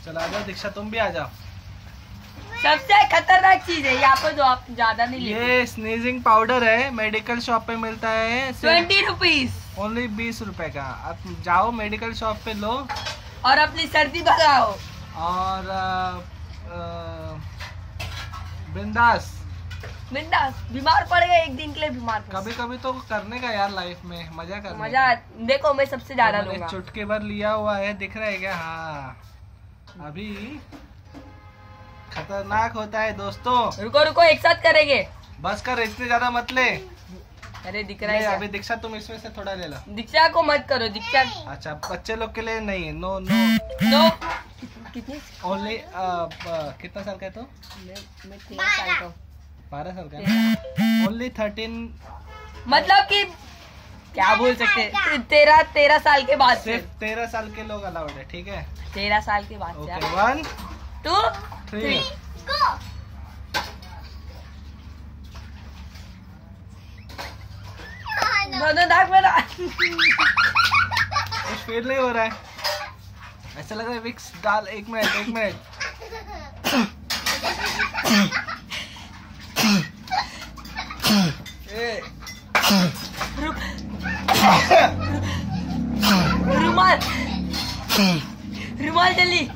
चलो आ जाओ दीक्षा, तुम भी आ जाओ। सबसे खतरनाक चीज है यहाँ पर जो आप ज्यादा नहीं लेते। ये स्नीजिंग पाउडर है, मेडिकल शॉप पे मिलता है 20 रुपीज, ओनली 20 रुपए का। आप जाओ मेडिकल शॉप पे लो और अपनी सर्दी भगाओ। और बिंदास। बीमार पड़ गए एक दिन के लिए, बीमार कभी कभी तो करने का यार, लाइफ में मजा करने मजा। देखो मैं सबसे ज्यादा का। लूंगा। चुटकी भर लिया हुआ है, दिख रहा है क्या? हाँ अभी खतरनाक होता है दोस्तों। रुको रुको, एक साथ करेंगे। बस कर, इतने ज्यादा मत ले। अरे दिख रहा है अभी दीक्षा तुम इसमें से थोड़ा ले लो। दीक्षा को मत करो, दीक्षा। अच्छा बच्चे लोग के लिए नहीं है। No no no. कितने? ओनली कितना साल का है तो? मैं 13 साल का हूँ। 12 साल का। ओनली 13। मतलब कि क्या बोल सकते हैं, 13 साल के बाद से। सिर्फ 13 साल के लोग अलाउड है, ठीक है? 13 साल के बाद से। ओके 1 2 3 गो। दोनों दाग में कुछ फील नहीं हो रहा है, ऐसा लग रहा है विक्स डाल। 1 मिनट 1 मिनट। रुमाल रुमाल जल्दी।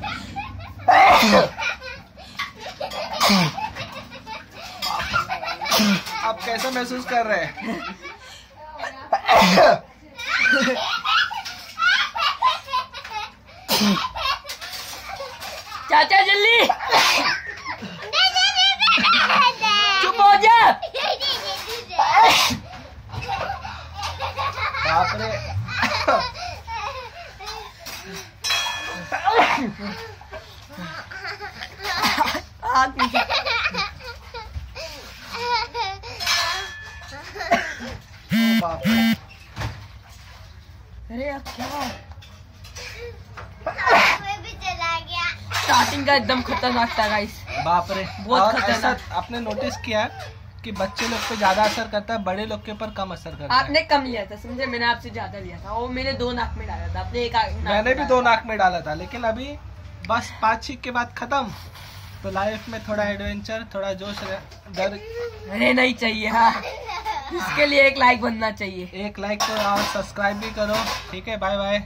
आप कैसा महसूस कर रहे हैं? चाचा जल्दी चुप हो जा। बाप रे। बाप रे। अरे अब क्या? मैं भी चला गया। स्टार्टिंग का एकदम खतरनाक था गाइस। बाप रे। बहुत और खतरनाक। ऐसा आपने नोटिस किया कि बच्चे लोग पे ज्यादा असर करता है, बड़े लोग के ऊपर कम असर करता है। आपने कम लिया था, समझे? मैंने आपसे ज्यादा लिया था। वो मैंने 2 नाक में डाला था, आपने 1 नाक में मैंने भी डाला 2 नाक में डाला था, लेकिन अभी बस 5 छींक के बाद खत्म। तो लाइफ में थोड़ा एडवेंचर, थोड़ा जोश, डर। अरे नहीं चाहिए। हाँ, इसके लिए 1 लाइक बनना चाहिए। 1 लाइक करो और सब्सक्राइब भी करो, ठीक है? Bye bye.